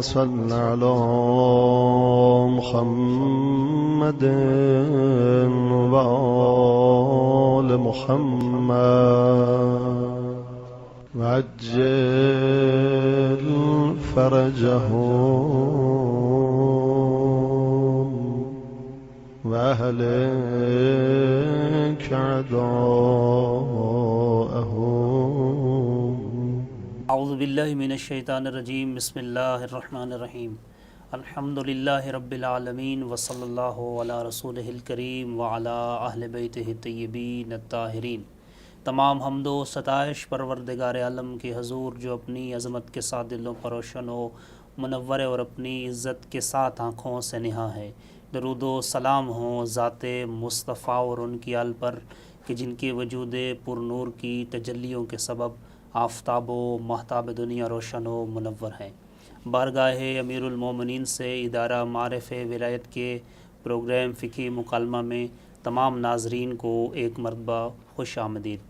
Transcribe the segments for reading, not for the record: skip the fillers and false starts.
صل على محمد وآل محمد وعجل فرجهم وأهلك أعداءهم. اعوذ باللہ من الشیطان الرجیم. بسم اللہ الرحمن الرحیم. الحمدللہ رب العالمین وصلی اللہ علی رسولہ الکریم وعلی اہل بیتہ الطیبین الطاہرین. تمام حمد و ستائش پروردگار عالم کے حضور جو اپنی عظمت کے ساتھ دلوں پر روشن و منور ہے اور اپنی عزت کے ساتھ آنکھوں سے نہاں ہے. درود و سلام ہوں ذات مصطفیٰ اور ان کی آل پر کہ جن کے وجود پر نور کی تجلیوں کے سبب آفتاب و مہتاب دنیا روشن و منور ہیں. بارگاہ امیر المومنین سے ادارہ معارف ولایت کے پروگرام فقہی مکالمہ میں تمام ناظرین کو ایک مرتبہ خوش آمدید.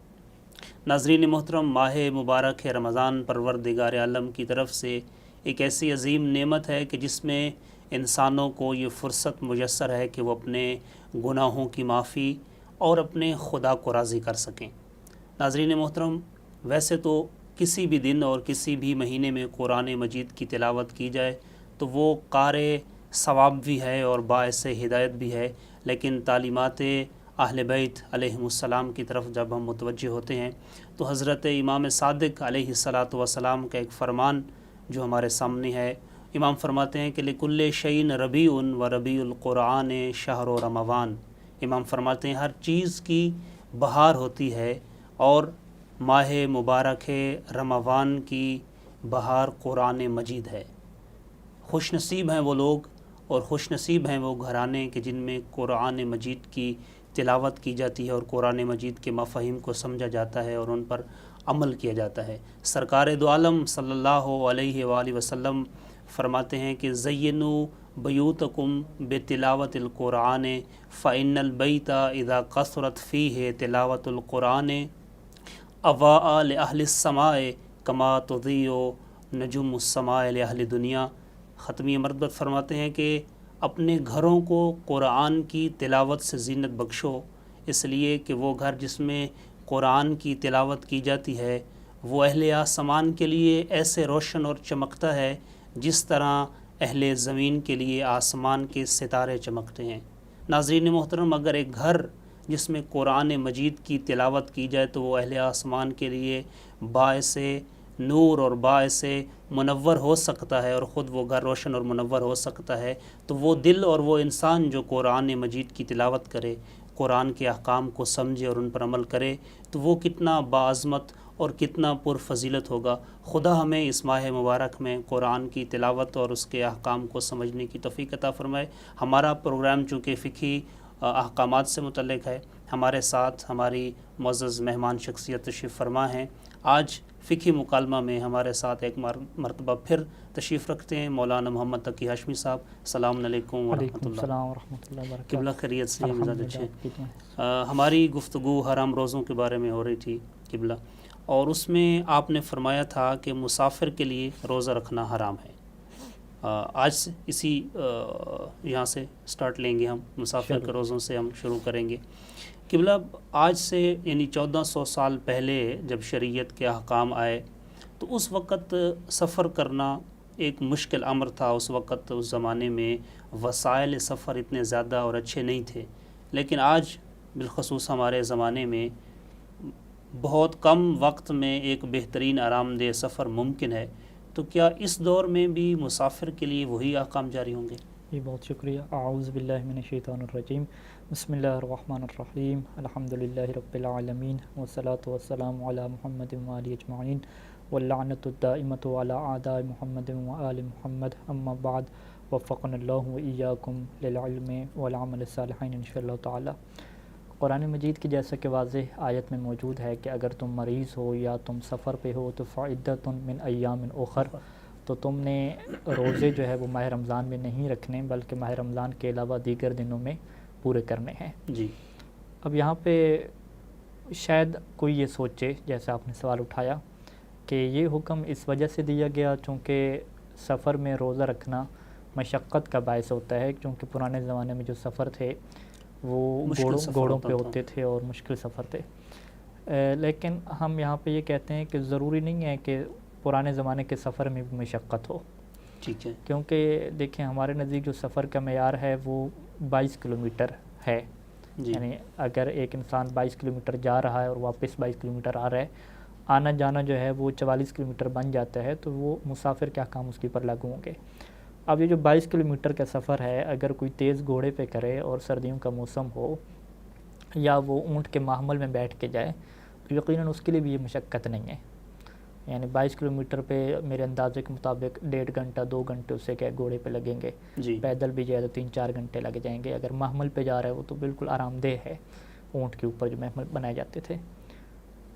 ناظرین محترم، ماہ مبارک رمضان پروردگار عالم کی طرف سے ایک ایسی عظیم نعمت ہے کہ جس میں انسانوں کو یہ فرصت میسر ہے کہ وہ اپنے گناہوں کی معافی اور اپنے خدا کو راضی کر سکیں. ناظرین محترم، ویسے تو کسی بھی دن اور کسی بھی مہینے میں قرآن مجید کی تلاوت کی جائے تو وہ قارئ ثواب بھی ہے اور باعث ہدایت بھی ہے، لیکن تعلیمات اہل بیت علیہم السلام کی طرف جب ہم متوجہ ہوتے ہیں تو حضرت امام صادق علیہ السلام کا ایک فرمان جو ہمارے سامنے ہے. امام فرماتے ہیں کہ لکل شیء ربیع و ربیع القرآن شہر رمضان. امام فرماتے ہیں ہر چیز کی بہار ہوتی ہے اور ماہ مبارک رمضان کی بہار قرآن مجید ہے. خوش نصیب ہیں وہ لوگ اور خوش نصیب ہیں وہ گھرانے کہ جن میں قرآن مجید کی تلاوت کی جاتی ہے اور قرآن مجید کے مفاہیم کو سمجھا جاتا ہے اور ان پر عمل کیا جاتا ہے. سرکار دو عالم صلی اللہ علیہ وآلہ وسلم فرماتے ہیں کہ زینوا بیوتکم بتلاوت القرآن فإن البیت اذا قصرت فیہ تلاوت القرآن اضاء لأہل السماء کما تضیء نجوم السماء لأہل دنیا. ختمی مرتبت فرماتے ہیں کہ اپنے گھروں کو قرآن کی تلاوت سے زینت بخشو، اس لیے کہ وہ گھر جس میں قرآن کی تلاوت کی جاتی ہے وہ اہل آسمان کے لیے ایسے روشن اور چمکتا ہے جس طرح اہل زمین کے لیے آسمان کے ستارے چمکتے ہیں. ناظرین محترم، اگر ایک گھر جس میں قرآن مجید کی تلاوت کی جائے تو وہ اہل آسمان کے لیے باعث نور اور باعث منور ہو سکتا ہے اور خود وہ گھر روشن اور منور ہو سکتا ہے، تو وہ دل اور وہ انسان جو قرآن مجید کی تلاوت کرے، قرآن کے احکام کو سمجھے اور ان پر عمل کرے تو وہ کتنا باعظمت اور کتنا پرفضیلت ہوگا. خدا ہمیں اس ماہ مبارک میں قرآن کی تلاوت اور اس کے احکام کو سمجھنے کی توفیق عطا فرمائے. ہمارا پروگرام چونکہ فقہی احکامات سے متعلق ہے، ہمارے ساتھ ہماری معزز مہمان شخصیت تشریف فرما ہیں. آج فقہی مکالمہ میں ہمارے ساتھ ایک مرتبہ پھر تشریف رکھتے ہیں مولانا محمد تقی ہاشمی صاحب. السلام علیکم ورحمۃ اللہ. السلام ورحمۃ اللہ وبرکاتہ. قبلہ خیریت سے ہیں؟ مزاج اچھے ہیں. ہماری گفتگو حرام روزوں کے بارے میں ہو رہی تھی قبلہ، اور اس میں آپ نے فرمایا تھا کہ مسافر کے لیے روزہ رکھنا حرام ہے. آج سے اسی یہاں سے سٹارٹ لیں گے، ہم مسافر کے روزوں سے ہم شروع کریں گے. قبلہ آج سے یعنی 1400 سال پہلے جب شریعت کے احکام آئے تو اس وقت سفر کرنا ایک مشکل امر تھا. اس وقت اس زمانے میں وسائل سفر اتنے زیادہ اور اچھے نہیں تھے، لیکن آج بالخصوص ہمارے زمانے میں بہت کم وقت میں ایک بہترین آرام دہ سفر ممکن ہے. تو کیا اس دور میں بھی مسافر کے لیے وہی احکام جاری ہوں گے؟ جی بہت شکریہ. اعوذ باللہ من الشیطان الرجیم. بسم اللہ الرحمن الرحیم. الحمدللہ رب العالمین والصلاة والسلام علی محمد وآلہ اجمعین واللعنۃ الدائمۃ علی اعداء محمد وآل محمد. اما بعد، وفقنا اللہ وإیاکم للعلم والعمل الصالحین انشاءاللہ تعالی. قرآن مجید کی جیسا کہ واضح آیت میں موجود ہے کہ اگر تم مریض ہو یا تم سفر پہ ہو تو فعدۃ من ایام اخر، تو تم نے روزے جو ہے وہ ماہ رمضان میں نہیں رکھنے بلکہ ماہ رمضان کے علاوہ دیگر دنوں میں پورے کرنے ہیں. جی. اب یہاں پہ شاید کوئی یہ سوچے، جیسے آپ نے سوال اٹھایا، کہ یہ حکم اس وجہ سے دیا گیا چونکہ سفر میں روزہ رکھنا مشقت کا باعث ہوتا ہے، کیونکہ پرانے زمانے میں جو سفر تھے وہ گھوڑوں پہ ہوتے تھے اور مشکل سفر تھے. لیکن ہم یہاں پہ یہ کہتے ہیں کہ ضروری نہیں ہے کہ پرانے زمانے کے سفر میں بھی مشقت ہو. ٹھیک ہے. کیونکہ دیکھیں ہمارے نزدیک جو سفر کا معیار ہے وہ 22 کلومیٹر ہے. یعنی اگر ایک انسان 22 کلومیٹر جا رہا ہے اور واپس 22 کلومیٹر آ رہا ہے، آنا جانا جو ہے وہ 44 کلومیٹر بن جاتا ہے، تو وہ مسافر کے احکام اس کے اوپر لاگو ہوں گے. اب یہ جو 22 کلومیٹر کا سفر ہے، اگر کوئی تیز گھوڑے پہ کرے اور سردیوں کا موسم ہو یا وہ اونٹ کے محمل میں بیٹھ کے جائے تو یقیناً اس کے لیے بھی یہ مشقت نہیں ہے. یعنی 22 کلومیٹر پہ میرے اندازے کے مطابق 1.5 گھنٹہ 2 گھنٹے اس سے کیا گھوڑے پہ لگیں گے. پیدل بھی جائے تو 3-4 گھنٹے لگ جائیں گے. اگر محمل پہ جا رہا ہے وہ تو بالکل آرام دہ ہے، اونٹ کے اوپر جو محمل بنائے جاتے تھے.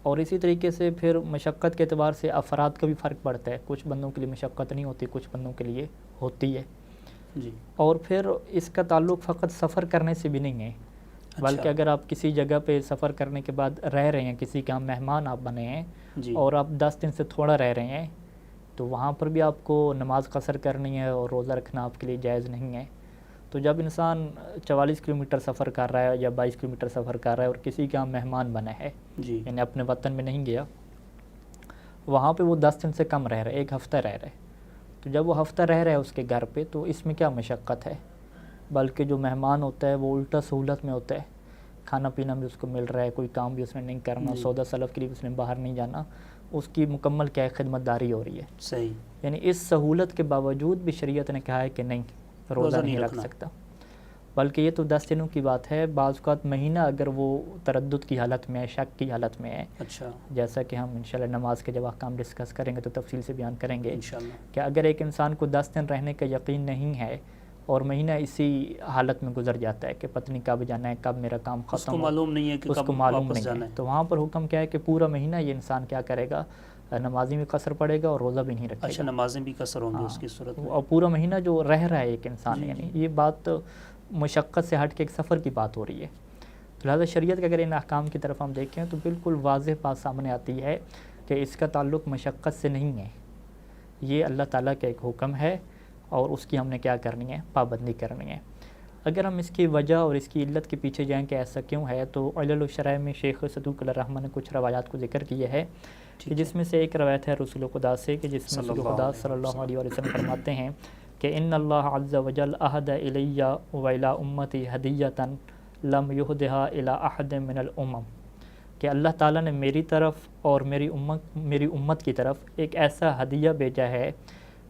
اور اسی طریقے سے پھر مشقت کے اعتبار سے افراد کا بھی فرق پڑتا ہے. کچھ بندوں کے لیے مشقت نہیں ہوتی، کچھ بندوں کے لیے ہوتی ہے. اور پھر اس کا تعلق فقط سفر کرنے سے بھی نہیں ہے، بلکہ اگر آپ کسی جگہ پہ سفر کرنے کے بعد رہ رہے ہیں، کسی کا مہمان آپ بنے ہیں اور آپ 10 دن سے تھوڑا رہ رہے ہیں، تو وہاں پر بھی آپ کو نماز قصر کرنی ہے اور روزہ رکھنا آپ کے لیے جائز نہیں ہے. تو جب انسان 44 کلومیٹر سفر کر رہا ہے یا 22 کلومیٹر سفر کر رہا ہے اور کسی کا مہمان بنا ہے، یعنی اپنے وطن میں نہیں گیا، وہاں پہ وہ 10 دن سے کم رہ رہا ہے، 1 ہفتہ رہ رہا ہے، تو جب وہ ہفتہ رہ رہا ہے اس کے گھر پہ تو اس میں کیا مشقت ہے؟ بلکہ جو مہمان ہوتا ہے وہ الٹا سہولت میں ہوتا ہے. کھانا پینا بھی اس کو مل رہا ہے، کوئی کام بھی اس نے نہیں کرنا، سودا سلف کے لیے اس نے باہر نہیں جانا، اس کی مکمل کیا ہے خدمت داری ہو رہی ہے. صحیح. یعنی اس سہولت کے باوجود بھی شریعت نے کہا ہے کہ نہیں، روزہ نہیں رکھ سکتا. بلکہ یہ تو 10 دنوں کی بات ہے. بعض اوقات مہینہ اگر وہ تردد کی حالت میں ہے، شک کی حالت میں ہے، جیسا کہ ہم انشاءاللہ نماز کے جب احکام ڈسکس کریں گے تو تفصیل سے بیان کریں گے کہ اگر ایک انسان کو 10 دن رہنے کا یقین نہیں ہے اور مہینہ اسی حالت میں گزر جاتا ہے کہ پتہ نہیں کب جانا ہے، کب میرا کام ختم، اس کو معلوم نہیں ہے کہ اس کو معلوم نہیں ہے، تو وہاں پر حکم کیا ہے کہ پورا مہینہ یہ انسان کیا کرے گا؟ نمازی میں قصر پڑے گا اور روزہ بھی نہیں رکھے گا. اچھا، نمازیں بھی قصر ہوں گی اس کی صورت میں. اور پورا مہینہ جو رہ رہا ہے ایک انسان، یعنی یہ بات مشقت سے ہٹ کے ایک سفر کی بات ہو رہی ہے. تو لہٰذا شریعت کے اگر ان احکام کی طرف ہم دیکھیں تو بالکل واضح بات سامنے آتی ہے کہ اس کا تعلق مشقت سے نہیں ہے. یہ اللہ تعالیٰ کا ایک حکم ہے اور اس کی ہم نے کیا کرنی ہے؟ پابندی کرنی ہے. اگر ہم اس کی وجہ اور اس کی علت کے پیچھے جائیں کہ ایسا کیوں ہے، تو علل الشرائع میں شیخ صدوق علیہ الرحمہ نے کچھ روایات کو ذکر کیا ہے کہ جس میں سے ایک روایت ہے رسول خدا سے کہ جس میں رسول خدا صلی اللہ علیہ وسلم فرماتے ہیں کہ ان اللہ عز وجل اہد الی و الی امتی ہدیۃ لم یہدھا الی احد من الامم، کہ اللہ تعالیٰ نے میری طرف اور میری امت کی طرف ایک ایسا ہدیہ بھیجا ہے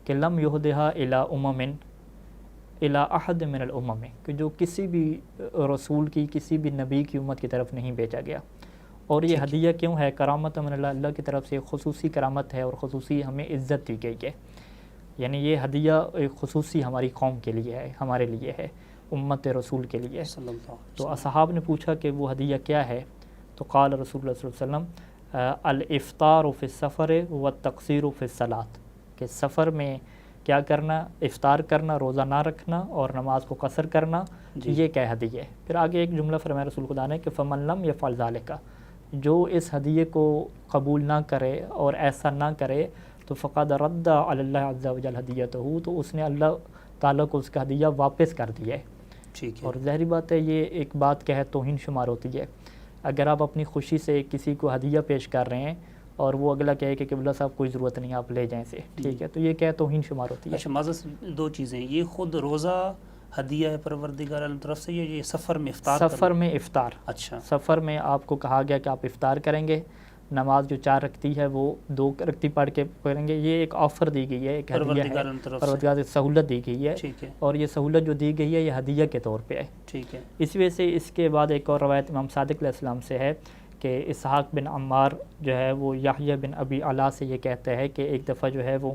کہ لم یہدھا الی امم الی احد من الامم، کہ جو کسی بھی رسول کی، کسی بھی نبی کی امت کی طرف نہیں بھیجا گیا. اور یہ ہدیہ کیوں ہے؟ کرامت من اللہ، اللہ کی طرف سے خصوصی کرامت ہے اور خصوصی ہمیں عزت دی گئی ہے. یعنی یہ ہدیہ ایک خصوصی ہماری قوم کے لیے ہے، ہمارے لیے ہے، امت رسول کے لیے. تو اصحاب نے پوچھا کہ وہ ہدیہ کیا ہے؟ تو قال رسول اللہ صلی اللہ علیہ وسلم الافطار فی السفر والتقصیر فی الصلاۃ، کہ سفر میں کیا کرنا؟ افطار کرنا، روزہ نہ رکھنا اور نماز کو قصر کرنا. یہ کیا ہدیہ ہے؟ پھر آگے ایک جملہ فرمایا رسول خدا نے کہ فمن لم یفعل ذلک، جو اس ہدیے کو قبول نہ کرے اور ایسا نہ کرے تو فقد رد علی اللہ عز وجل ہدیتہ، تو اس نے اللہ تعالیٰ کو اس کا ہدیہ واپس کر دیا ہے. اور ظاہری بات ہے یہ ایک بات کیا ہے؟ توہین شمار ہوتی ہے. اگر آپ اپنی خوشی سے کسی کو ہدیہ پیش کر رہے ہیں اور وہ اگلا کہے کہ قبلہ صاحب کوئی ضرورت نہیں، آپ لے جائیں سے، ٹھیک ہے، تو یہ کیا ہے؟ توہین شمار ہوتی ہے. اچھا، معذرت 2 چیزیں، یہ خود روزہ ہدیہ ہے پروردگار عالم طرف سے، یہ سفر میں افطار؟ سفر میں افطار. اچھا، سفر میں آپ کو کہا گیا کہ آپ افطار کریں گے، نماز جو 4 رکھتی ہے وہ 2 رکھتی پڑھ کے پڑھیں گے. یہ ایک آفر دی گئی ہے، ایک ہدیہ ہے، پروردگار سے سہولت دی گئی ہے، اور یہ سہولت جو دی گئی ہے یہ ہدیہ کے طور پہ ہے. ٹھیک ہے. اس وجہ سے اس کے بعد ایک اور روایت امام صادق علیہ السلام سے ہے کہ اسحاق بن عمار جو ہے وہ یحییٰ بن ابی علا سے یہ کہتا ہے کہ ایک دفعہ جو ہے وہ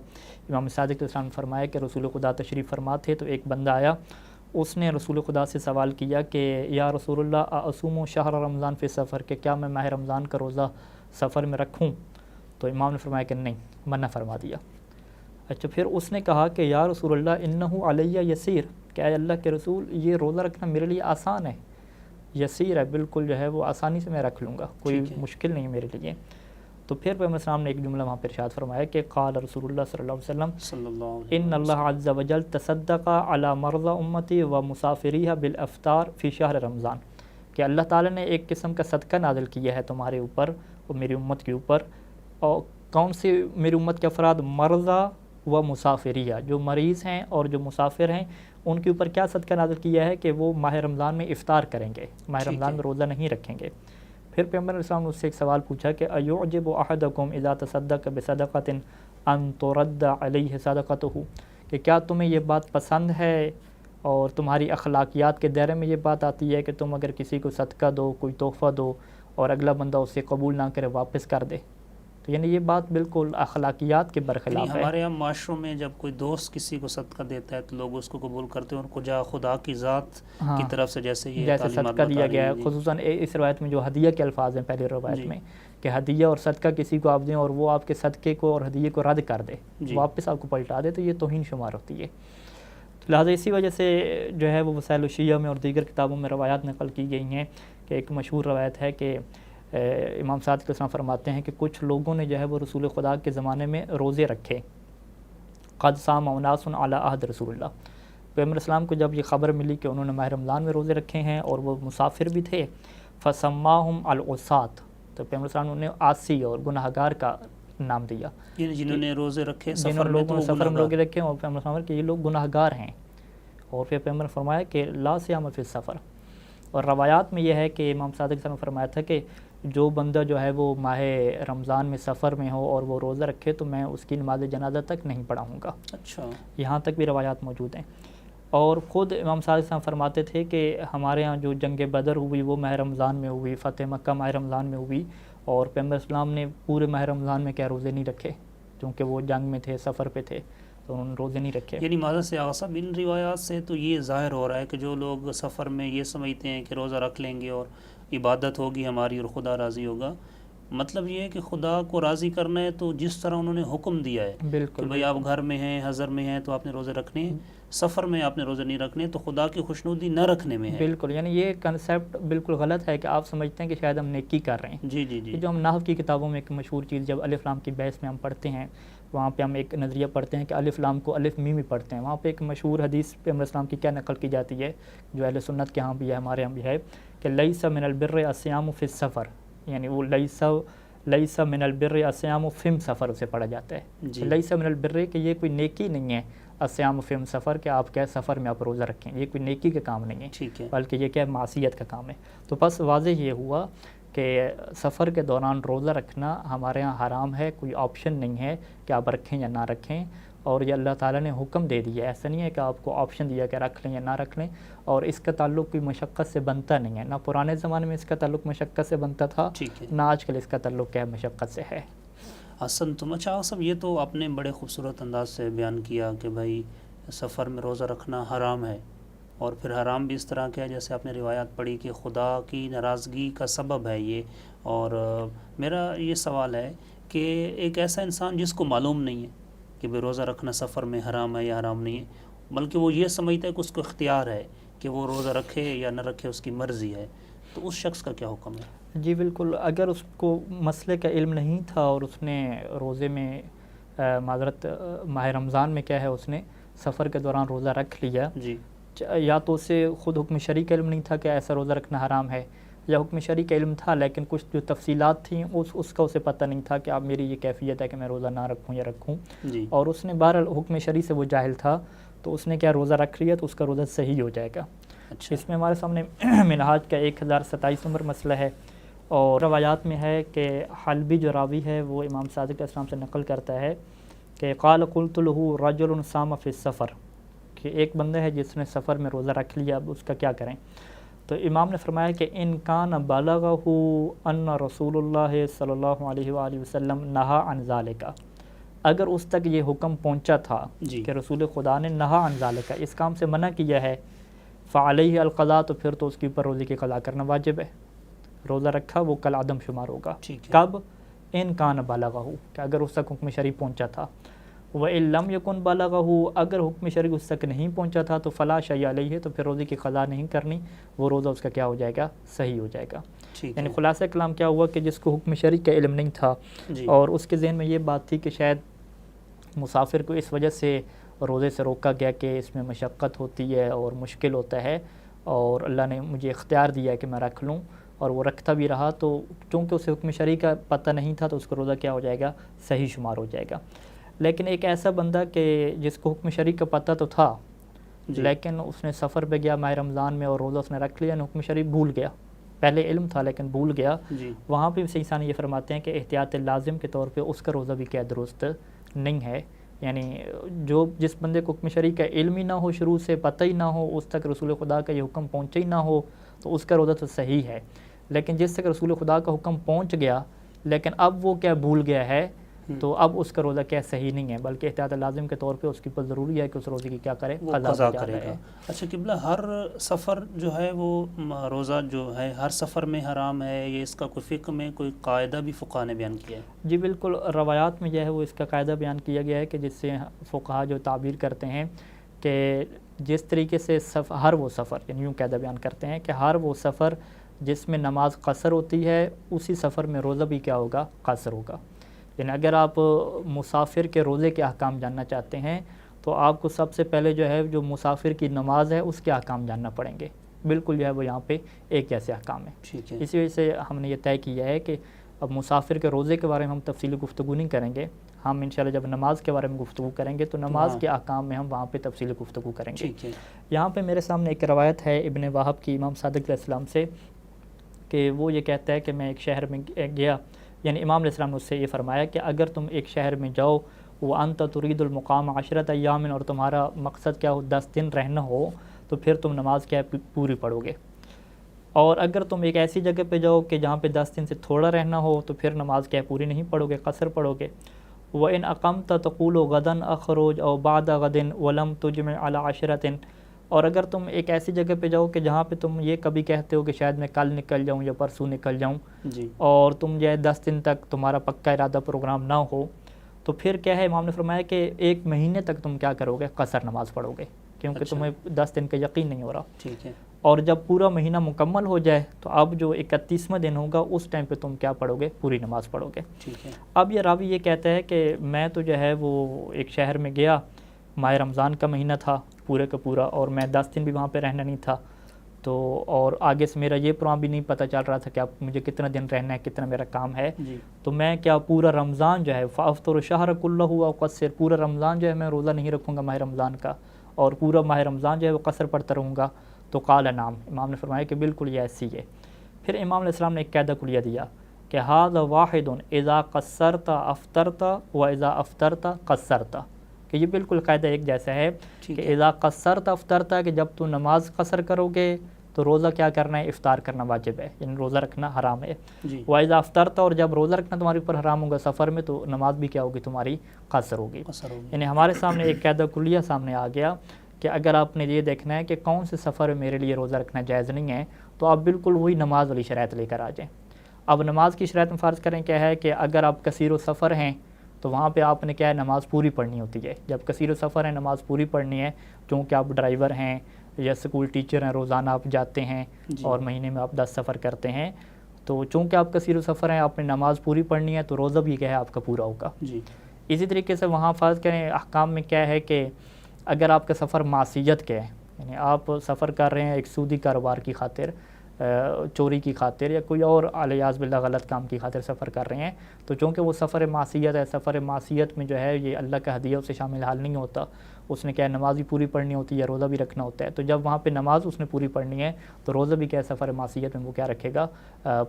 امام صادق علیہ السلام نے فرمایا کہ رسول خدا تشریف فرما تھے تو ایک بندہ آیا، اس نے رسول خدا سے سوال کیا کہ یا رسول اللہ اصوم شہر رمضان فی سفر، کہ کیا میں ماہ رمضان کا روزہ سفر میں رکھوں؟ تو امام نے فرمایا کہ نہیں، منع فرما دیا. اچھا، پھر اس نے کہا کہ یا رسول اللہ انہ علیہ یسیر، کہ اے اللہ کے رسول یہ روزہ رکھنا میرے لیے آسان ہے، یسیر ہے، بالکل جو ہے وہ آسانی سے میں رکھ لوں گا، کوئی مشکل نہیں میرے لیے. تو پھر پیغمبر السلام نے ایک جملہ وہاں پر ارشاد فرمایا کہ قال رسول اللہ صلی اللہ علیہ وسلم صلی اللہ علیہ ان اللہ عز وجل تصدق علی مرضى امتی و مسافریہ بالافطار فی شہر رمضان، کہ اللہ تعالیٰ نے ایک قسم کا صدقہ نازل کیا ہے تمہارے اوپر اور میری امت کے اوپر. اور کون سی میری امت کے افراد؟ مرضى و مسافریہ، جو مریض ہیں اور جو مسافر ہیں ان کے اوپر کیا صدقہ نازل کیا ہے کہ وہ ماہ رمضان میں افطار کریں گے، ماہ رمضان میں روزہ نہیں رکھیں گے. پھر پیغمبر علیہ السلام نے اس سے ایک سوال پوچھا کہ ایعجب احدکم اذا تصدق بصدقۃ ان ترد علیہ صدقته، کہ کیا تمہیں یہ بات پسند ہے اور تمہاری اخلاقیات کے دائرے میں یہ بات آتی ہے کہ تم اگر کسی کو صدقہ دو، کوئی تحفہ دو اور اگلا بندہ اسے قبول نہ کرے واپس کر دے؟ تو یعنی یہ بات بالکل اخلاقیات کے برخلاف ہے. ہمارے یہاں معاشروں میں جب کوئی دوست کسی کو صدقہ دیتا ہے تو لوگ اس کو قبول کرتے ہیں، ان کو جا خدا کی ذات کی طرف سے جیسے یہ صدقہ دیا گیا ہے. خصوصاً اس روایت میں جو ہدیہ کے الفاظ ہیں پہلی روایت میں کہ ہدیہ اور صدقہ کسی کو آپ دیں اور وہ آپ کے صدقے کو اور ہدیے کو رد کر دے، واپس آپ کو پلٹا دے، تو یہ توہین شمار ہوتی ہے. لہٰذا اسی وجہ سے جو ہے وہ وسائل الشیعہ میں اور دیگر کتابوں میں روایات نقل کی گئی ہیں کہ ایک مشہور روایت ہے کہ امام صادق علیہ السلام فرماتے ہیں کہ کچھ لوگوں نے جو ہے وہ رسول خدا کے زمانے میں روزے رکھے. قد صام اناس علی عہد رسول اللہ، پیغمبر اسلام کو جب یہ خبر ملی کہ انہوں نے ماہ رمضان میں روزے رکھے ہیں اور وہ مسافر بھی تھے، فسماہم العصات، تو پیغمبر اسلام نے انہیں عاصی اور گناہ گار کا نام دیا، یعنی جنہوں نے روزے رکھے جنہوں نے لوگوں نے سفر میں روزے رکھے اور پیغمبر اسلام کہ یہ لوگ گناہ گار ہیں. اور پھر پیغمبر نے فرمایا کہ لا صیام فی السفر. اور روایات میں یہ ہے کہ امام صادق صاحب نے فرمایا تھا کہ جو بندہ جو ہے وہ ماہ رمضان میں سفر میں ہو اور وہ روزہ رکھے تو میں اس کی نماز جنازہ تک نہیں پڑھاؤں گا. اچھا، یہاں تک بھی روایات موجود ہیں. اور خود امام صادق صاحب فرماتے تھے کہ ہمارے ہاں جو جنگ بدر ہوئی وہ ماہ رمضان میں ہوئی، فتح مکہ ماہ رمضان میں ہوئی، اور پیغمبر اسلام نے پورے ماہ رمضان میں کیا روزے نہیں رکھے کیونکہ وہ جنگ میں تھے، سفر پہ تھے، تو انہوں نے روزے نہیں رکھے. یعنی معذرت سے آغا صاحب، ان روایات سے تو یہ ظاہر ہو رہا ہے کہ جو لوگ سفر میں یہ سمجھتے ہیں کہ روزہ رکھ لیں گے اور عبادت ہوگی ہماری اور خدا راضی ہوگا، مطلب یہ ہے کہ خدا کو راضی کرنا ہے تو جس طرح انہوں نے حکم دیا ہے بالکل کہ بھئی آپ گھر میں ہیں، حضر میں ہیں تو آپ نے روزے رکھنے ہیں، سفر میں آپ نے روزے نہیں رکھنے، تو خدا کی خوشنودی نہ رکھنے میں ہے. بالکل، یعنی یہ کنسیپٹ بالکل غلط ہے کہ آپ سمجھتے ہیں کہ شاید ہم نیکی کر رہے ہیں. جی جی جی. جو ہم نحو کی کتابوں میں ایک مشہور چیز جب الف لام کی بحث میں ہم پڑھتے ہیں وہاں پہ ہم ایک نظریہ پڑھتے ہیں کہ الف لام کو الف میم ہی پڑھتے ہیں. وہاں پہ ایک مشہور حدیث پیغمبر اسلام کی کیا نقل کی جاتی ہے جو اہل سنت کے ہاں بھی ہے، ہمارے ہاں بھی ہے، کہ لیس من البر الصیام فی السفر، یعنی وہ لیس من البر الصیام فی سفر اسے پڑھا جاتا ہے. لیس من البر کہ یہ کوئی نیکی نہیں ہے، الصیام فی سفر کہ آپ کیا سفر میں آپ روزہ رکھیں، یہ کوئی نیکی کا کام نہیں ہے، بلکہ یہ کیا معصیت کا کام ہے. تو بس واضح یہ ہوا کہ سفر کے دوران روزہ رکھنا ہمارے ہاں حرام ہے، کوئی آپشن نہیں ہے کہ آپ رکھیں یا نہ رکھیں، اور یہ اللہ تعالیٰ نے حکم دے دیا ہے. ایسا نہیں ہے کہ آپ کو آپشن دیا کہ رکھ لیں یا نہ رکھ لیں، اور اس کا تعلق کوئی مشقت سے بنتا نہیں ہے. نہ پرانے زمانے میں اس کا تعلق مشقت سے بنتا تھا، نہ آج کل اس کا تعلق کیا مشقت سے ہے. حسن، تم اچھا صاحب یہ تو آپ نے بڑے خوبصورت انداز سے بیان کیا کہ بھائی سفر میں روزہ رکھنا حرام ہے، اور پھر حرام بھی اس طرح کا ہے جیسے آپ نے روایات پڑھی کہ خدا کی ناراضگی کا سبب ہے یہ. اور میرا یہ سوال ہے کہ ایک ایسا انسان جس کو معلوم نہیں ہے کہ بھائی روزہ رکھنا سفر میں حرام ہے یا حرام نہیں ہے، بلکہ وہ یہ سمجھتا ہے کہ اس کو اختیار ہے کہ وہ روزہ رکھے یا نہ رکھے، اس کی مرضی ہے، تو اس شخص کا کیا حکم ہے؟ جی بالکل، اگر اس کو مسئلے کا علم نہیں تھا اور اس نے روزے میں معذرت ماہ رمضان میں کیا ہے اس نے سفر کے دوران روزہ رکھ لیا، جی، یا تو اسے خود حکم شرعی کا علم نہیں تھا کہ ایسا روزہ رکھنا حرام ہے، یا حکم شرعی کا علم تھا لیکن کچھ جو تفصیلات تھیں اس کا اسے پتہ نہیں تھا کہ اب میری یہ کیفیت ہے کہ میں روزہ نہ رکھوں یا رکھوں، اور اس نے بہرحال حکم شرعی سے وہ جاہل تھا تو اس نے کیا روزہ رکھ لیا، تو اس کا روزہ صحیح ہو جائے گا. اچھا. اس میں ہمارے سامنے منہاج کا 1027 نمبر مسئلہ ہے، اور روایات میں ہے کہ حلبی جو راوی ہے وہ امام صادق علیہ السلام سے نقل کرتا ہے کہ قال قلت له رجل صام فی السفر، کہ ایک بندہ ہے جس نے سفر میں روزہ رکھ لیا، اب اس کا کیا کریں؟ تو امام نے فرمایا کہ ان کان بلغہ ان رسول اللہ صلی اللہ علیہ وآلہ وسلم نہا عن ذالک، اگر اس تک یہ حکم پہنچا تھا کہ رسول خدا نے نہا عن ذالک، اس کام سے منع کیا ہے، فعلیہ القضاء، تو پھر تو اس کے اوپر روزے کی قضا کرنا واجب ہے. روزہ رکھا وہ کل عدم شمار ہوگا. کب؟ ان کان بلغہ، کہ اگر اس تک حکم شرعی پہنچا تھا. وَإِن یکن بلغہ، اگر حکم شرعی اس تک نہیں پہنچا تھا تو فلا شیء علیہ، تو پھر روزے کی قضا نہیں کرنی، وہ روزہ اس کا کیا ہو جائے گا؟ صحیح ہو جائے گا۔ یعنی خلاصہ کلام کیا ہوا کہ جس کو حکم شرعی کا علم نہیں تھا اور اس کے ذہن میں یہ بات تھی کہ شاید مسافر کو اس وجہ سے روزے سے روکا گیا کہ اس میں مشقت ہوتی ہے اور مشکل ہوتا ہے، اور اللہ نے مجھے اختیار دیا ہے کہ میں رکھ لوں، اور وہ رکھتا بھی رہا، تو چونکہ اسے حکم شرعی کا پتہ نہیں تھا تو اس کا روزہ کیا ہو جائے گا؟ صحیح شمار ہو جائے گا۔ لیکن ایک ایسا بندہ کہ جس کو حکم شرعی کا پتہ تو تھا لیکن اس نے سفر پہ گیا ماہ رمضان میں اور روزہ اس نے رکھ لیا، حکم شرعی بھول گیا، پہلے علم تھا لیکن بھول گیا، وہاں پہ صحیح سان یہ فرماتے ہیں کہ احتیاط لازم کے طور پہ اس کا روزہ بھی کیا درست نہیں ہے۔ یعنی جس بندے کو حکم شرعی کا علم ہی نہ ہو، شروع سے پتہ ہی نہ ہو، اس تک رسول خدا کا یہ حکم پہنچا ہی نہ ہو، تو اس کا روزہ تو صحیح ہے۔ لیکن جس تک رسول خدا کا حکم پہنچ گیا لیکن اب وہ کیا بھول گیا ہے، تو اب اس کا روزہ کیا صحیح نہیں ہے، بلکہ احتیاط لازم کے طور پہ اس کی پر ضروری ہے کہ اس روزے کی کیا کرے؟ قضا کرے گا۔ اچھا قبلہ، ہر سفر جو ہے وہ روزہ جو ہے ہر سفر میں حرام ہے، یہ اس کا کوئی فقہ میں کوئی قاعدہ بھی فقہاء نے بیان کیا ہے؟ جی بالکل، روایات میں جو ہے وہ اس کا قاعدہ بیان کیا گیا ہے کہ جس سے فقہاء جو تعبیر کرتے ہیں کہ جس طریقے سے ہر وہ سفر، یعنی یوں قاعدہ بیان کرتے ہیں کہ ہر وہ سفر جس میں نماز قصر ہوتی ہے اسی سفر میں روزہ بھی کیا ہوگا؟ قصر ہوگا۔ یعنی اگر آپ مسافر کے روزے کے احکام جاننا چاہتے ہیں تو آپ کو سب سے پہلے جو ہے جو مسافر کی نماز ہے اس کے احکام جاننا پڑیں گے، بالکل جو ہے وہ یہاں پہ ایک جیسے احکام ہے۔ اسی وجہ سے ہم نے یہ طے کیا ہے کہ اب مسافر کے روزے کے بارے میں ہم تفصیلی گفتگو نہیں کریں گے، ہم انشاءاللہ جب نماز کے بارے میں گفتگو کریں گے تو نماز کے احکام میں ہم وہاں پہ تفصیلی گفتگو کریں گے۔ یہاں پہ میرے سامنے ایک روایت ہے ابن وہب کی امام صادق علیہ السلام سے کہ وہ یہ کہتا ہے کہ میں ایک شہر میں گیا، یعنی امام علیہ السلام نے اس سے یہ فرمایا کہ اگر تم ایک شہر میں جاؤ وَأَنْتَ تُرِيدُ الْمُقَامَ عَشْرَةَ أَيَّامٍ، اور تمہارا مقصد کیا ہو 10 دن رہنا ہو، تو پھر تم نماز کیا پوری پڑھو گے، اور اگر تم ایک ایسی جگہ پہ جاؤ کہ جہاں پہ 10 دن سے تھوڑا رہنا ہو تو پھر نماز کیا پوری نہیں پڑھو گے، قصر پڑھو گے۔ وَإِنْ أَقَمْتَ تَقُولُ غَدًا أَخْرُجُ أَوْ بَعْدَ غَدٍ وَلَمْ تُجْمِعْ عَلَى عَشْرَةٍ، اور اگر تم ایک ایسی جگہ پہ جاؤ کہ جہاں پہ تم یہ کبھی کہتے ہو کہ شاید میں کل نکل جاؤں یا پرسوں نکل جاؤں، اور تم جو ہے 10 دن تک تمہارا پکا ارادہ پروگرام نہ ہو، تو پھر کیا ہے، امام نے فرمایا کہ 1 مہینے تک تم کیا کرو گے؟ قصر نماز پڑھو گے، کیونکہ تمہیں 10 دن کا یقین نہیں ہو رہا۔ اور جب پورا مہینہ مکمل ہو جائے تو اب جو 31واں دن ہوگا اس ٹائم پہ تم کیا پڑھو گے؟ پوری نماز پڑھو گے۔ اب یہ راوی یہ کہتا ہے کہ میں تو جو ہے وہ ایک شہر میں گیا، ماہ رمضان کا مہینہ تھا پورے کا پورا، اور میں 10 دن بھی وہاں پہ رہنا نہیں تھا، تو اور آگے سے میرا یہ پروگرام بھی نہیں پتہ چل رہا تھا کہ اب مجھے کتنا دن رہنا ہے، کتنا میرا کام ہے، تو میں کیا پورا رمضان جو ہے فَأَفْطُرُ شَهْرَ كُلَّهُ وَأُقَصِّرُ، پورا رمضان جو ہے میں روزہ نہیں رکھوں گا ماہ رمضان کا، اور پورا ماہ رمضان جو ہے وہ قصر پڑھتا رہوں گا۔ تو قال نعم، امام نے فرمایا کہ بالکل یہ ایسی ہے۔ پھر امام علیہ السلام نے ایک قاعدہ کلیہ دیا کہ ھذا واحد اذا قصرت افطرت واذا افطرت قصرت، کہ یہ بالکل قاعدہ ایک جیسا ہے کہ اذا قصرت افطرت، کہ جب تو نماز قصر کرو گے تو روزہ کیا کرنا ہے؟ افطار کرنا واجب ہے، یعنی روزہ رکھنا حرام ہے۔ واذا افطرت، اور جب روزہ رکھنا تمہارے اوپر حرام ہوگا سفر میں تو نماز بھی کیا ہوگی؟ تمہاری قصر ہوگی۔ یعنی ہمارے سامنے ایک قاعدہ کلیہ سامنے آ گیا کہ اگر آپ نے یہ دیکھنا ہے کہ کون سے سفر میں میرے لیے روزہ رکھنا جائز نہیں ہے تو آپ بالکل وہی نماز والی شرائط لے کر آ جائیں۔ اب نماز کی شرائط میں فرض کریں کیا ہے کہ اگر آپ کثیر و سفر ہیں تو وہاں پہ آپ نے کیا ہے؟ نماز پوری پڑھنی ہوتی ہے۔ جب کثیر و سفر ہے نماز پوری پڑھنی ہے، کیونکہ آپ ڈرائیور ہیں یا اسکول ٹیچر ہیں، روزانہ آپ جاتے ہیں اور مہینے میں آپ 10 سفر کرتے ہیں، تو چونکہ آپ کثیر و سفر ہیں آپ نے نماز پوری پڑھنی ہے، تو روزہ بھی کیا ہے آپ کا پورا ہوگا۔ اسی طریقے سے وہاں فرض کریں احکام میں کیا ہے کہ اگر آپ کا سفر معصیت کے ہے، یعنی آپ سفر کر رہے ہیں ایک سودی کاروبار کی خاطر، چوری کی خاطر یا کوئی اور علیاذ باللہ غلط کام کی خاطر سفر کر رہے ہیں، تو چونکہ وہ سفر معصیت ہے، سفر معصیت میں جو ہے یہ اللہ کا ہدیہ اسے شامل حال نہیں ہوتا، اس نے کیا ہے نماز بھی پوری پڑھنی ہوتی ہے، روزہ بھی رکھنا ہوتا ہے، تو جب وہاں پہ نماز اس نے پوری پڑھنی ہے تو روزہ بھی کیا ہے سفر معصیت میں وہ کیا رکھے گا؟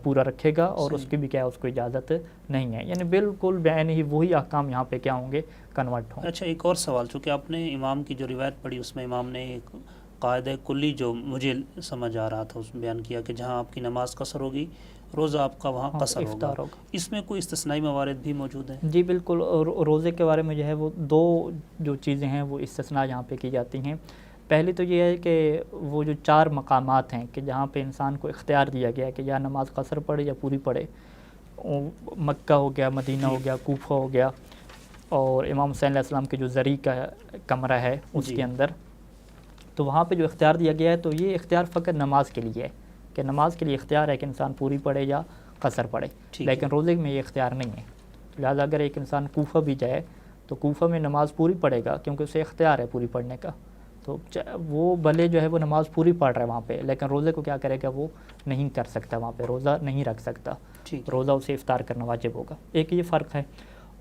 پورا رکھے گا، اور اس کی بھی کیا ہے اس کو اجازت نہیں ہے، یعنی بالکل بیان ہی وہی احکام یہاں پہ کیا ہوں گے؟ کنورٹ ہوں۔ اچھا ایک اور سوال، چونکہ آپ نے امام کی جو روایت پڑھی اس میں امام نے ایک قاعدہ کلی جو مجھے سمجھ آ رہا تھا اس میں بیان کیا کہ جہاں آپ کی نماز قصر ہوگی روزہ آپ کا وہاں قصر ہوگا، اس میں کوئی استثنائی موارد بھی موجود ہیں؟ جی بالکل، روزے کے بارے میں جو ہے وہ 2 جو چیزیں ہیں وہ استثناء یہاں پہ کی جاتی ہیں۔ پہلی تو یہ ہے کہ وہ جو 4 مقامات ہیں کہ جہاں پہ انسان کو اختیار دیا گیا ہے کہ یا نماز قصر پڑھے یا پوری پڑھے، مکہ ہو گیا، مدینہ ہو گیا، کوفہ ہو گیا، اور امام حسین علیہ السلام کے جو زری کا کمرہ ہے اس جی کے اندر، تو وہاں پہ جو اختیار دیا گیا ہے تو یہ اختیار فقط نماز کے لیے ہے، کہ نماز کے لیے اختیار ہے کہ انسان پوری پڑھے یا قصر پڑھے، ٹھیک ہے۔ لیکن روزے میں یہ اختیار نہیں ہے۔ لہٰذا اگر ایک انسان کوفہ بھی جائے تو کوفہ میں نماز پوری پڑھے گا، کیونکہ اسے اختیار ہے پوری پڑھنے کا، تو وہ بھلے جو ہے وہ نماز پوری پڑھ رہا ہے وہاں پہ، لیکن روزے کو کیا کرے گا، وہ نہیں کر سکتا، وہاں پہ روزہ نہیں رکھ سکتا، ٹھیک ہے۔ روزہ اسے افطار کرنا واجب ہوگا۔ ایک یہ فرق ہے،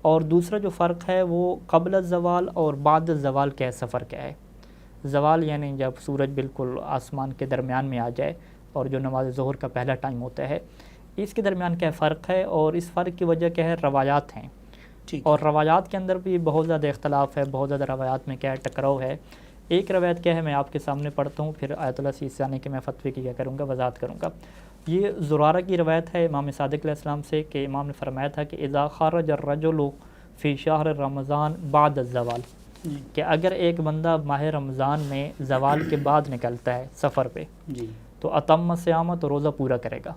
اور دوسرا جو فرق ہے وہ قبل الزوال اور بعد الزوال کیا ہے، سفر کیا ہے۔ زوال یعنی جب سورج بالکل آسمان کے درمیان میں آ جائے، اور جو نماز ظہر کا پہلا ٹائم ہوتا ہے، اس کے درمیان کیا فرق ہے، اور اس فرق کی وجہ کیا ہے، روایات ہیں، ٹھیک اور روایات کے اندر بھی بہت زیادہ اختلاف ہے، بہت زیادہ روایات میں کیا ہے، ٹکراؤ ہے۔ ایک روایت کیا ہے، میں آپ کے سامنے پڑھتا ہوں، پھر آیت اللہ سیستانی کے میں فتوی کی کیا کروں گا، وضاحت کروں گا۔ یہ زرارہ کی روایت ہے امام صادق علیہ السلام سے، کہ امام نے فرمایا تھا کہ اذا خرج الرجل فی شہر رمضان بعد الزوال، جی کہ اگر ایک بندہ ماہ رمضان میں زوال کے بعد نکلتا ہے سفر پہ، جی تو اتم صیام، تو روزہ پورا کرے گا۔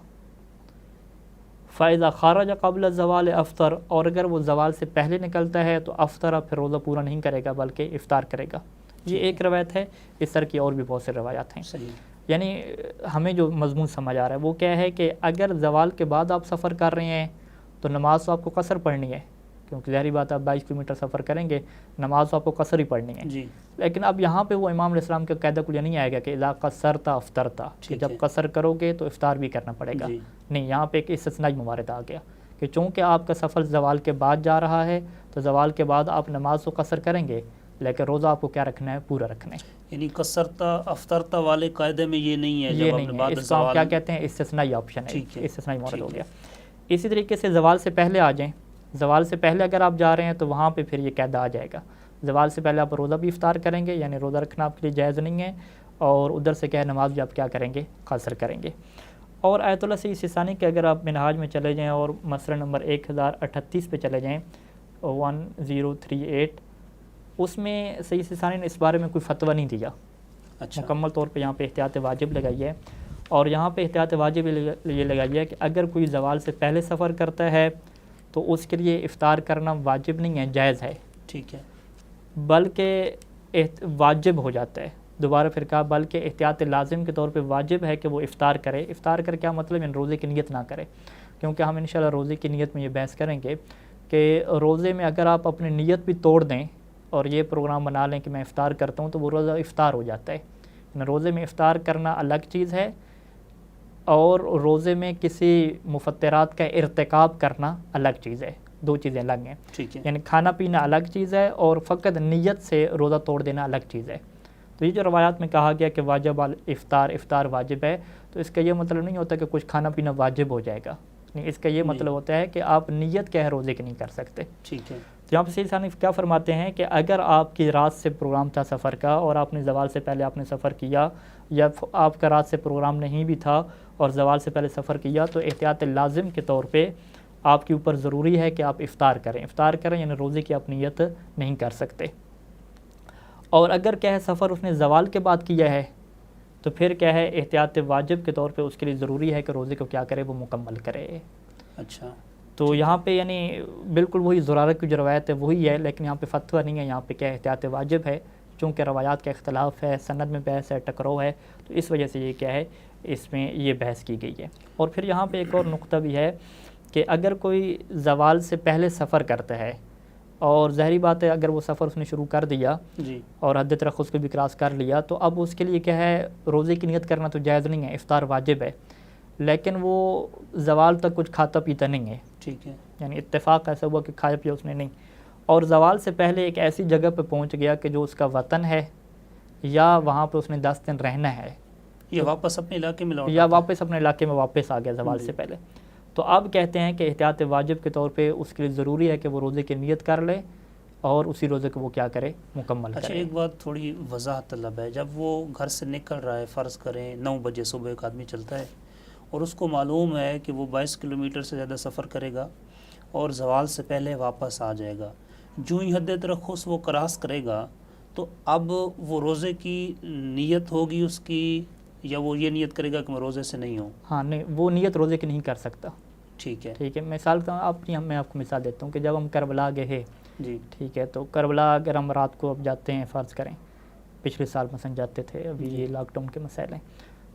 فَإِذَا خَرَجَ قَبْلَ الزَّوَالِ افطر، اور اگر وہ زوال سے پہلے نکلتا ہے تو افطر، پھر روزہ پورا نہیں کرے گا بلکہ افطار کرے گا۔ یہ ایک روایت ہے، اس طرح کی اور بھی بہت سے روایات ہیں۔ صحیح۔ یعنی ہمیں جو مضمون سمجھ آ رہا ہے وہ کیا ہے کہ اگر زوال کے بعد آپ سفر کر رہے ہیں تو نماز تو آپ کو قصر پڑھنی ہے، کیونکہ ظاہری بات ہے آپ 22 کلومیٹر سفر کریں گے، نماز تو آپ کو قصر ہی پڑھنی ہے۔ جی لیکن اب یہاں پہ وہ امام علیہ السلام کا قاعدہ کلیہ نہیں آئے گا کہ اذا قصرت افطرت، کہ ٹھیک جب ہے۔ قصر کرو گے تو افطار بھی کرنا پڑے گا۔ جی نہیں، یہاں پہ ایک استثنائی موارد آ گیا کہ چونکہ آپ کا سفر زوال کے بعد جا رہا ہے تو زوال کے بعد آپ نماز تو قصر کریں گے، لیکن روزہ آپ کو کیا رکھنا ہے، پورا رکھنا ہے۔ یعنی قصرتا افطرتا والے قاعدے میں یہ نہیں ہے، یہ جب آپ نہیں نے ہے، بعد اس کو ہم زوال کیا کہتے ہیں، استثنائی آپشن ہے، ٹھیک ہے، استثنائی مورد ہو ٹھیک گیا۔ ہے۔ اسی طریقے سے زوال سے پہلے آ جائیں، زوال سے پہلے اگر آپ جا رہے ہیں تو وہاں پہ پھر یہ قاعدہ آ جائے گا، زوال سے پہلے آپ روزہ بھی افطار کریں گے، یعنی روزہ رکھنا آپ کے لیے جائز نہیں ہے، اور ادھر سے کیا ہے، نماز بھی آپ کیا کریں گے، قصر کریں گے۔ اور آیت اللہ سید سیستانی کے اگر آپ منہاج میں چلے جائیں اور مسئلہ نمبر 1038 پہ چلے جائیں، 1038، اس میں سید سیستانی نے اس بارے میں کوئی فتویٰ نہیں دیا، اچھا مکمل طور پہ یہاں پہ احتیاط واجب لگائی ہے، اور یہاں پہ احتیاط واجب یہ لگائی ہے کہ اگر کوئی زوال سے پہلے سفر کرتا ہے تو اس کے لیے افطار کرنا واجب نہیں ہے، جائز ہے، ٹھیک ہے۔ بلکہ واجب ہو جاتا ہے۔ دوبارہ پھر کہا بلکہ احتیاط لازم کے طور پہ واجب ہے کہ وہ افطار کرے۔ افطار کر کیا مطلب، یعنی روزے کی نیت نہ کرے، کیونکہ ہم انشاءاللہ روزے کی نیت میں یہ بحث کریں گے کہ روزے میں اگر آپ اپنی نیت بھی توڑ دیں اور یہ پروگرام بنا لیں کہ میں افطار کرتا ہوں تو وہ روزہ افطار ہو جاتا ہے۔ یعنی روزے میں افطار کرنا الگ چیز ہے، اور روزے میں کسی مفطرات کا ارتکاب کرنا الگ چیز ہے، دو چیزیں الگ ہیں۔ ٹھیک ہے۔ یعنی کھانا پینا الگ چیز ہے، اور فقط نیت سے روزہ توڑ دینا الگ چیز ہے۔ تو یہ جو روایات میں کہا گیا کہ واجب افطار، افطار واجب ہے، تو اس کا یہ مطلب نہیں ہوتا کہ کچھ کھانا پینا واجب ہو جائے گا، نہیں، اس کا یہ مطلب ہوتا ہے کہ آپ نیت کیا ہے، روزے کی نہیں کر سکتے۔ ٹھیک ہے۔ تو یہاں پہ سید ثانی کیا فرماتے ہیں کہ اگر آپ کی رات سے پروگرام تھا سفر کا، اور آپ نے زوال سے پہلے آپ نے سفر کیا، یا آپ کا رات سے پروگرام نہیں بھی تھا اور زوال سے پہلے سفر کیا، تو احتیاط لازم کے طور پہ آپ کے اوپر ضروری ہے کہ آپ افطار کریں۔ افطار کریں یعنی روزے کی آپ نیت نہیں کر سکتے۔ اور اگر کیا ہے سفر اس نے زوال کے بعد کیا ہے تو پھر کیا ہے، احتیاط واجب کے طور پہ اس کے لیے ضروری ہے کہ روزے کو کیا کرے، وہ مکمل کرے۔ اچھا تو یہاں پہ یعنی بالکل وہی زرارہ کی جو روایت ہے وہی ہے، لیکن یہاں پہ فتویٰ نہیں ہے، یہاں پہ کیا احتیاط واجب ہے، چونکہ روایات کا اختلاف ہے، سند میں بحث ہے، ٹکراؤ ہے، تو اس وجہ سے یہ کیا ہے، اس میں یہ بحث کی گئی ہے۔ اور پھر یہاں پہ ایک اور نقطہ بھی ہے کہ اگر کوئی زوال سے پہلے سفر کرتا ہے، اور ظاہری بات ہے اگر وہ سفر اس نے شروع کر دیا جی اور حد ترخص کو بھی کراس کر لیا، تو اب اس کے لیے کیا ہے، روزے کی نیت کرنا تو جائز نہیں ہے، افطار واجب ہے، لیکن وہ زوال تک کچھ کھاتا پیتا نہیں ہے، ٹھیک ہے۔ یعنی اتفاق ایسا ہوا کہ کھایا پیا اس نے نہیں، اور زوال سے پہلے ایک ایسی جگہ پہ پہنچ گیا کہ جو اس کا وطن ہے، یا وہاں پہ اس نے 10 دن رہنا ہے، یہ واپس اپنے علاقے میں لوٹا یا واپس اپنے علاقے میں واپس آ گیا زوال جی سے پہلے، تو اب کہتے ہیں کہ احتیاط واجب کے طور پہ اس کے لیے ضروری ہے کہ وہ روزے کی نیت کر لے، اور اسی روزے کو وہ کیا کرے، مکمل اچھا کرے۔ ایک بات تھوڑی وضاحت طلب ہے، جب وہ گھر سے نکل رہا ہے، فرض کریں 9 بجے صبح ایک آدمی چلتا ہے، اور اس کو معلوم ہے کہ وہ 22 کلومیٹر سے زیادہ سفر کرے گا اور زوال سے پہلے واپس آ جائے گا، جو ہی حد ترخص وہ کراس کرے گا، تو اب وہ روزے کی نیت ہوگی اس کی، یا وہ یہ نیت کرے گا کہ میں روزے سے نہیں ہوں؟ ہاں نہیں، وہ نیت روزے کی نہیں کر سکتا۔ ٹھیک ہے۔ ٹھیک ہے، مثال میں آپ کو مثال دیتا ہوں کہ جب ہم کربلا گئے جی ٹھیک ہے، تو کربلا اگر ہم رات کو اب جاتے ہیں، فرض کریں پچھلے سال مثلا جاتے تھے، ابھی یہ لاک ڈاؤن کے مسائل ہیں،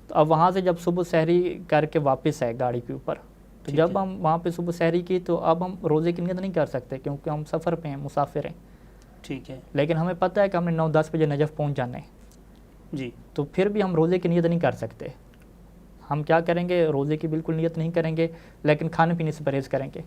تو اب وہاں سے جب صبح سحری کر کے واپس آئے گاڑی کے اوپر، تو جب ہم وہاں پہ صبح سحری کی تو اب ہم روزے کی نیت نہیں کر سکتے کیونکہ ہم سفر پہ ہیں، مسافر ہیں، ٹھیک ہے لیکن ہمیں پتہ ہے کہ ہم نے 9-10 بجے نجف پہنچ جانا ہے، جی تو پھر بھی ہم روزے کی نیت نہیں کر سکتے. ہم کیا کریں گے؟ روزے کی بالکل نیت نہیں کریں گے، لیکن کھانے پینے سے پرہیز کریں گے.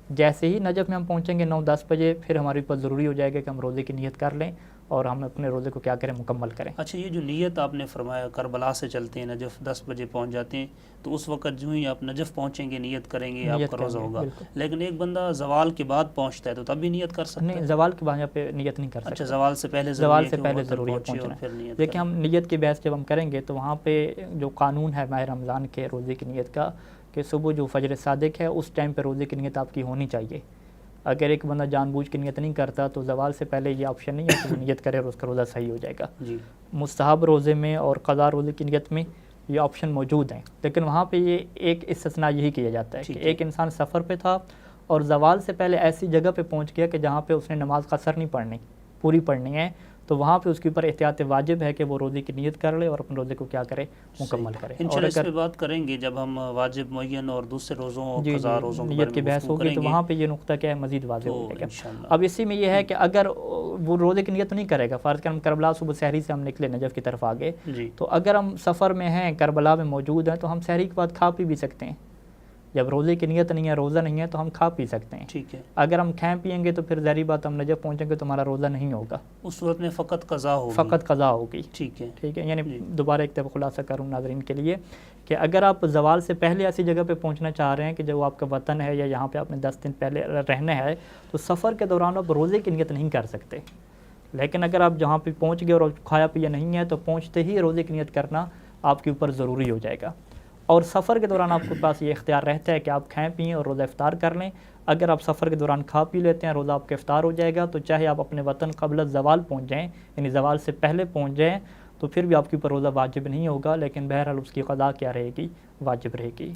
جیسے ہی نجف میں ہم پہنچیں گے 9-10 بجے، پھر ہمارے اوپر ضروری ہو جائے گا کہ ہم روزے کی نیت کر لیں اور ہم اپنے روزے کو کیا کریں؟ مکمل کریں. اچھا، یہ جو نیت آپ نے فرمایا کربلا سے چلتے ہیں نجف 10 بجے پہنچ جاتے ہیں، تو اس وقت جو ہی آپ نجف پہنچیں گے نیت کریں گے آپ کا روزہ ہوگا. لیکن ایک بندہ زوال کے بعد پہنچتا ہے تو تب بھی نیت کر سکتا ہے؟ نہیں، زوال کے بعد یہاں پہ نیت نہیں کر سکتے. اچھا، زوال سے پہلے ضروری ہے پہنچنا. نیت دیکھیں ہم نیت کی بحث جب ہم کریں گے تو وہاں پہ جو قانون ہے ماہ رمضان کے روزے کی نیت کا، کہ صبح جو فجر صادق ہے اس ٹائم پہ روزے کی نیت آپ کی ہونی چاہیے. اگر ایک بندہ جان بوجھ کے نیت نہیں کرتا تو زوال سے پہلے یہ آپشن نہیں ہے کہ وہ نیت کرے اور اس کا روزہ صحیح ہو جائے گا. جی مستحب روزے میں اور قضا روزے کی نیت میں یہ آپشن موجود ہیں، لیکن وہاں پہ یہ ایک استثناء یہی کیا جاتا ہے کہ ایک انسان سفر پہ تھا اور زوال سے پہلے ایسی جگہ پہ پہنچ گیا کہ جہاں پہ اس نے نماز قصر نہیں پڑھنی، پوری پڑھنی ہے، تو وہاں پہ اس کے اوپر احتیاط واجب ہے کہ وہ روزے کی نیت کر لے اور اپنے روزے کو کیا کرے؟ مکمل کرے. انشاءاللہ اس پہ بات کریں گے جب ہم واجب معین اور دوسرے روزوں اور قضا روزوں کے نیت کی بحث ہوگی تو وہاں پہ یہ نقطہ کیا ہے مزید واضح ہو جائے گا. اب اسی میں یہ ہے کہ اگر وہ روزے کی نیت نہیں کرے گا، فرض کہ ہم کربلا صبح سحری سے ہم نکلے نجف کی طرف آگے، تو اگر ہم سفر میں ہیں، کربلا میں موجود ہیں، تو ہم سحری کے بعد کھا پی بھی سکتے ہیں. جب روزے کی نیت نہیں ہے، روزہ نہیں ہے، تو ہم کھا پی سکتے ہیں. ٹھیک ہے. اگر ہم کھائیں پیئیں گے تو پھر ظاہری بات ہم نجف پہنچیں گے تو ہمارا روزہ نہیں ہوگا، اس صورت میں فقط قضا ہوگی. فقط قضا ہوگی. ٹھیک ہے. ٹھیک ہے، یعنی دوبارہ ایک طرف خلاصہ کروں ناظرین کے لیے کہ اگر آپ زوال سے پہلے ایسی جگہ پہ پہنچنا چاہ رہے ہیں کہ جو آپ کا وطن ہے یا یہاں پہ آپ نے 10 دن پہلے رہنا ہے، تو سفر کے دوران آپ روزے کی نیت نہیں کر سکتے. لیکن اگر آپ جہاں پہ پہنچ گئے اور کھایا پیا نہیں ہے تو پہنچتے ہی روزے کی نیت کرنا آپ کے اوپر ضروری ہو جائے گا. اور سفر کے دوران آپ کے پاس یہ اختیار رہتا ہے کہ آپ کھائیں پئیں اور روزہ افطار کر لیں. اگر آپ سفر کے دوران کھا پی لیتے ہیں، روزہ آپ کا افطار ہو جائے گا، تو چاہے آپ اپنے وطن قبل زوال پہنچ جائیں، یعنی زوال سے پہلے پہنچ جائیں، تو پھر بھی آپ کے اوپر روزہ واجب نہیں ہوگا، لیکن بہرحال اس کی قضا کیا رہے گی؟ واجب رہے گی.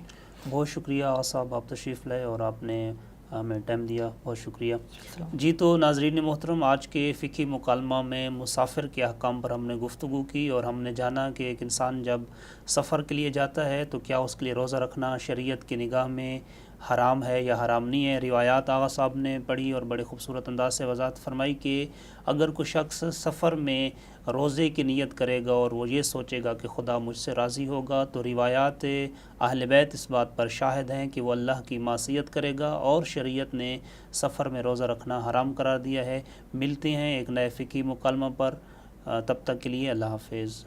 بہت شکریہ صاحب، آپ تشریف لائے اور آپ نے ہمیں ٹائم دیا، بہت شکریہ. جی تو ناظرین محترم، آج کے فقہی مکالمہ میں مسافر کے احکام پر ہم نے گفتگو کی اور ہم نے جانا کہ ایک انسان جب سفر کے لیے جاتا ہے تو کیا اس کے لیے روزہ رکھنا شریعت کی نگاہ میں حرام ہے یا حرام نہیں ہے. روایات آغا صاحب نے پڑھی اور بڑے خوبصورت انداز سے وضاحت فرمائی کہ اگر کوئی شخص سفر میں روزے کی نیت کرے گا اور وہ یہ سوچے گا کہ خدا مجھ سے راضی ہوگا، تو روایات اہل بیت اس بات پر شاہد ہیں کہ وہ اللہ کی معصیت کرے گا اور شریعت نے سفر میں روزہ رکھنا حرام قرار دیا ہے. ملتے ہیں ایک نئے فقہی مکالمہ پر، تب تک کے لیے اللہ حافظ.